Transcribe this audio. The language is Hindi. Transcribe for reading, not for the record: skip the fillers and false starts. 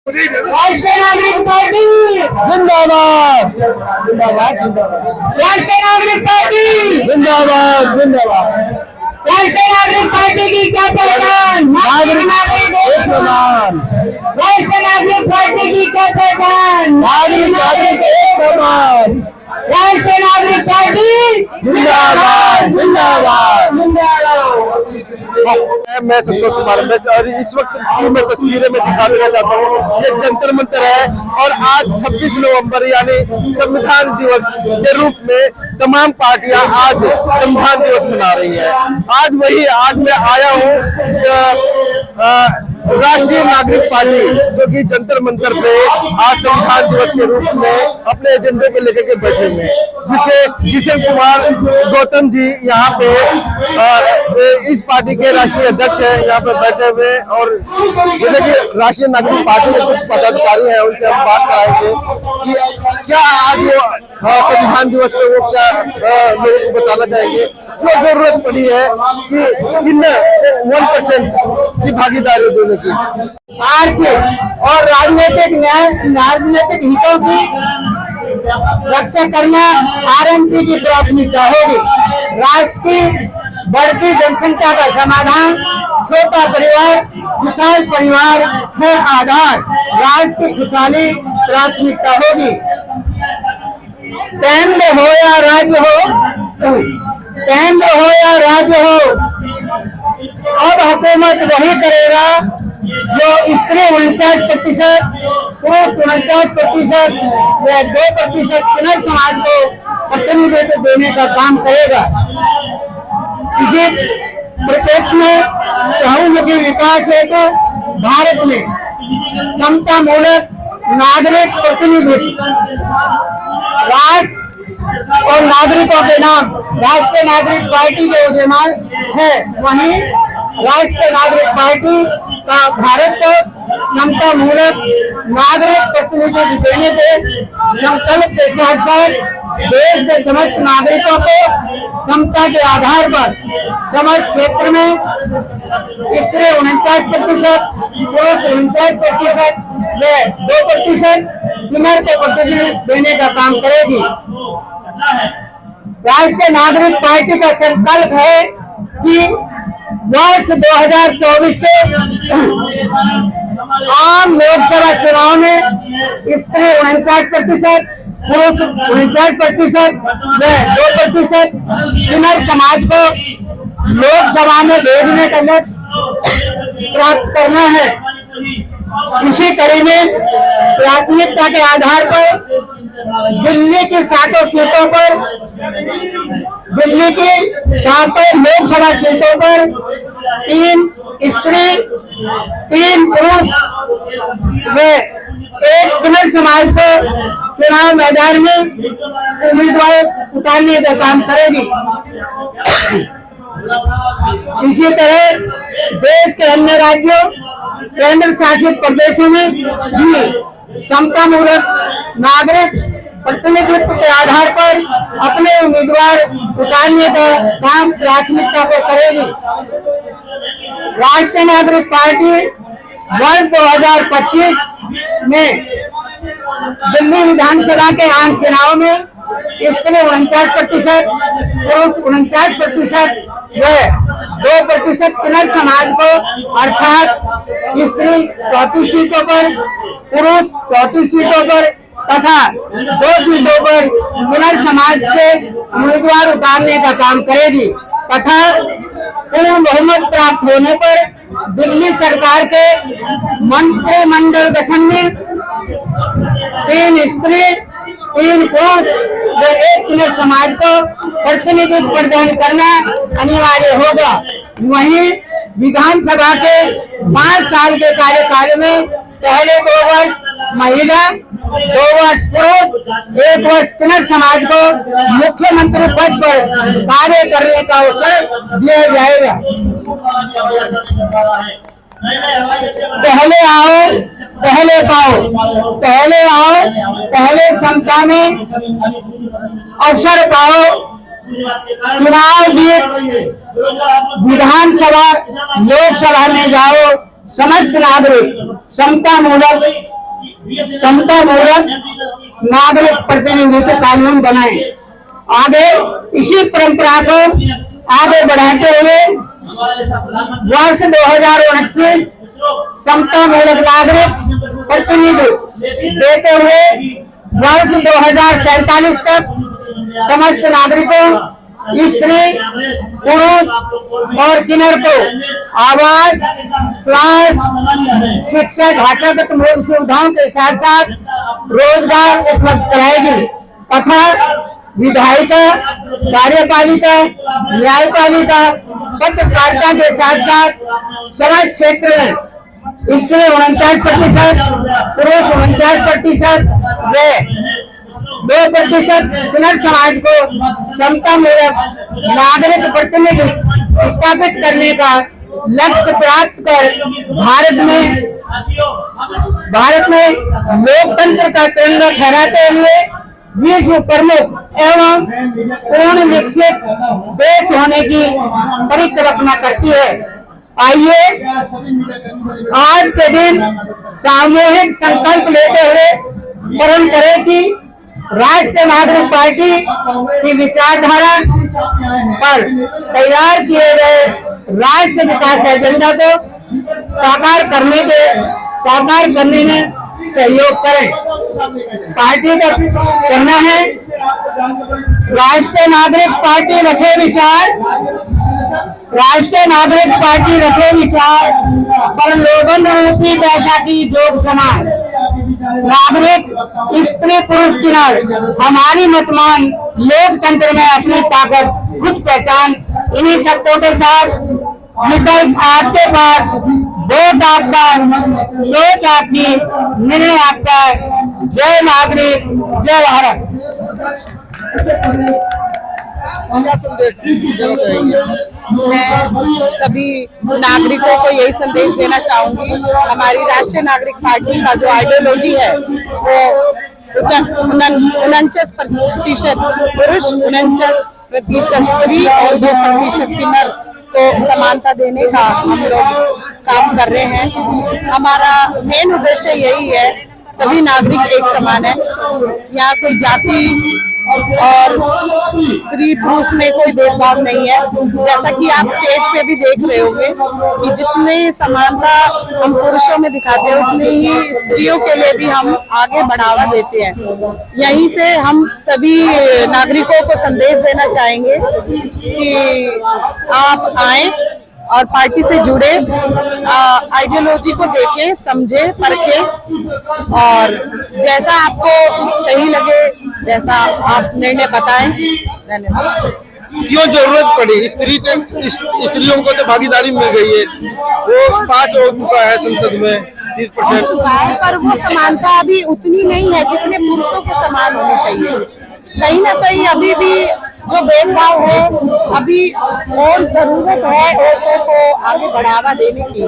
राष्ट्रीय नागरिक पार्टी जिंदाबाद जिंदाबाद राष्ट्रीय नागरिक पार्टी जिंदाबाद जिंदाबाद। राष्ट्रीय नागरिक पार्टी की क्या पहचान? नागरिक एक समान, राष्ट्रीय नागरिक पार्टी की क्या पहचान? नागरिक एक समान। राष्ट्रीय नागरिक पार्टी जिंदाबाद जिंदाबाद। मैं संतोष कुमार और इस वक्त की मैं तस्वीरें में दिखा देना चाहता हूँ। ये जंतर मंतर है और आज 26 नवंबर यानी संविधान दिवस के रूप में तमाम पार्टियां आज संविधान दिवस मना रही है। आज मैं आया हूँ राष्ट्रीय नागरिक पार्टी जो कि जंतर मंतर पे आज संविधान दिवस के रूप में अपने एजेंडे को लेकर के बैठे हुए हैं, जिसके किशन कुमार गौतम जी यहाँ पे इस पार्टी के राष्ट्रीय अध्यक्ष हैं, यहाँ पे बैठे हुए। और जैसे कि राष्ट्रीय नागरिक पार्टी के कुछ पदाधिकारी हैं, उनसे हम बात कराएंगे कि क्या आज वो संविधान दिवस पे वो क्या लोगों को बताना चाहेंगे, क्यों जरूरत पड़ी है कि इन 1% की भागीदारी देने की। आर्थिक और राजनीतिक हितों की रक्षा करना आरएनपी की प्राथमिकता होगी। राष्ट्र की बढ़ती जनसंख्या का समाधान छोटा परिवार खुशहाल परिवार है आधार। राष्ट्र की खुशहाली प्राथमिकता होगी। केंद्र हो या राज्य हो, केंद्र हो या राज्य हो, अब हुकूमत वही करेगा जो स्त्री 49%, पुरुष 49% व 2% किन्नर समाज को प्रतिनिधित्व देने का काम करेगा। इसी परिप्रेक्ष्य में बहुमुखी विकास हेतु भारत में समता मूलक नागरिक प्रतिनिधित्व राष्ट्र और नागरिकों के नाम राष्ट्रीय नागरिक पार्टी जो विद्यमान है, वहीं राष्ट्रीय नागरिक पार्टी का भारत को समता मूलक नागरिक प्रतिनिधित्व देने के संकल्प के साथ साथ देश के समस्त नागरिकों को समता के आधार पर समस्त क्षेत्र में स्त्री 49%, पुरुष 49% व 2% किन्नर को प्रतिनिधित्व देने का काम करेगी। राष्ट्रीय नागरिक पार्टी का संकल्प है कि वर्ष 2024 के आम लोकसभा चुनाव में स्त्री 49%, पुरुष 49% व 2% किन्नर समाज को लोकसभा में भेजने का लक्ष्य प्राप्त करना है। इसी कड़ी में प्राथमिकता के आधार पर दिल्ली की 7 सीटों पर, दिल्ली की 7 लोकसभा सीटों पर 3 स्त्री, 3 पुरुष व 1 किन्नर समाज को चुनाव मैदान में उम्मीदवार उतारने का काम करेगी। इसी तरह देश के अन्य राज्यों, केंद्र शासित प्रदेशों में भी समता मूलक नागरिक प्रतिनिधित्व के आधार पर अपने उम्मीदवार उतारने का काम प्राथमिकता पर करेगी। राष्ट्रीय नागरिक पार्टी वर्ष 2025 में दिल्ली विधानसभा के आम चुनाव में स्त्री 49%, पुरुष 49% व 2% किन्नर समाज को अर्थात स्त्री 34 सीटों पर, पुरुष 34 सीटों पर तथा 2 सीटों पर किन्नर समाज से उम्मीदवार उतारने का काम करेगी तथा पूर्ण बहुमत प्राप्त होने पर दिल्ली सरकार के मंत्रिमंडल गठन में 3 स्त्री, 3 पुरुष व 1 किन्नर समाज को प्रतिनिधित्व प्रदान करना अनिवार्य होगा। वहीं विधानसभा के 5 साल के कार्यकाल में पहले 2 वर्ष महिला, 2 वर्ष पुरुष, 1 वर्ष किन्नर समाज को मुख्यमंत्री पद पर कार्य करने का अवसर दिया जाएगा। पहले आओ पहले पाओ, पहले आओ पहले समता में अवसर पाओ। चुनाव जीत विधानसभा लोकसभा में जाओ। समस्त नागरिक समता मूलक समता मूलक नागरिक प्रतिनिधित्व कानून बनाए। आगे इसी परंपरा को आगे बढ़ाते हुए वर्ष 2029 समता मूलक नागरिक प्रतिनिधित्व देते हुए वर्ष 2047 तक समस्त नागरिकों, स्त्री, पुरुष और किन्नर को आवास, स्वास्थ्य, शिक्षा, ढांचागत मूल सुविधाओं के साथ साथ रोजगार उपलब्ध कराएगी तथा विधायिका, कार्यपालिका, न्यायपालिका, पत्रकारिता के साथ साथ समाज क्षेत्र में स्त्री 49%, पुरुष 49% व 2% किन्नर समाज को समता मूलक नागरिक प्रतिनिधित्व स्थापित करने का लक्ष्य प्राप्त कर भारत में लोकतंत्र का तिरंगा फहराते हुए विश्व प्रमुख एवं पूर्ण विकसित देश होने की परिकल्पना करती है। आइए आज के दिन सामूहिक संकल्प लेते हुए प्रण करें कि राष्ट्रीय नागरिक पार्टी की विचारधारा पर तैयार किए गए राष्ट्र विकास एजेंडा को साकार करने में सहयोग करें। पार्टी का कहना है, राष्ट्रीय नागरिक पार्टी रखे विचार पर लोगन रूपी बैसाखी जोग समान। नागरिक, स्त्री, पुरुष, किन्नर हमारी मतमान लोकतंत्र में अपनी ताकत खुद पहचान। इन्हीं शब्दों के साथ विकल्प आपके पास, वोट आपका, सोच आपकी, निर्णय आपका। जय नागरिक, जय भारत। क्या संदेश देना चाहेंगे? मैं सभी नागरिकों को यही संदेश देना चाहूंगी, हमारी राष्ट्रीय नागरिक पार्टी का जो आइडियोलॉजी है वो 49% पुरुष, 49% स्त्री और 2% किन्नर को समानता देने का हम लोग काम कर रहे हैं। हमारा मेन उद्देश्य यही है, सभी नागरिक एक समान है। यहाँ कोई जाति और स्त्री पुरुष में कोई भेदभाव नहीं है। जैसा कि आप स्टेज पे भी देख रहे होंगे कि जितनी समानता हम पुरुषों में दिखाते हैं उतनी ही स्त्रियों के लिए भी हम आगे बढ़ावा देते हैं। यहीं से हम सभी नागरिकों को संदेश देना चाहेंगे कि आप आए और पार्टी से जुड़े, आइडियोलॉजी को देखें, समझे, परखें और जैसा आपको सही लगे, जैसा आप निर्णय बताएं। धन्यवाद। क्यों जरूरत पड़ी? स्त्रियों को तो भागीदारी मिल गई है, वो पास हो चुका है संसद में 30%, पर वो समानता अभी उतनी नहीं है जितने पुरुषों के समान होनी चाहिए। कहीं ना कहीं अभी भी जो भेदभाव है, अभी और जरूरत है औरतों को आगे बढ़ावा देने की।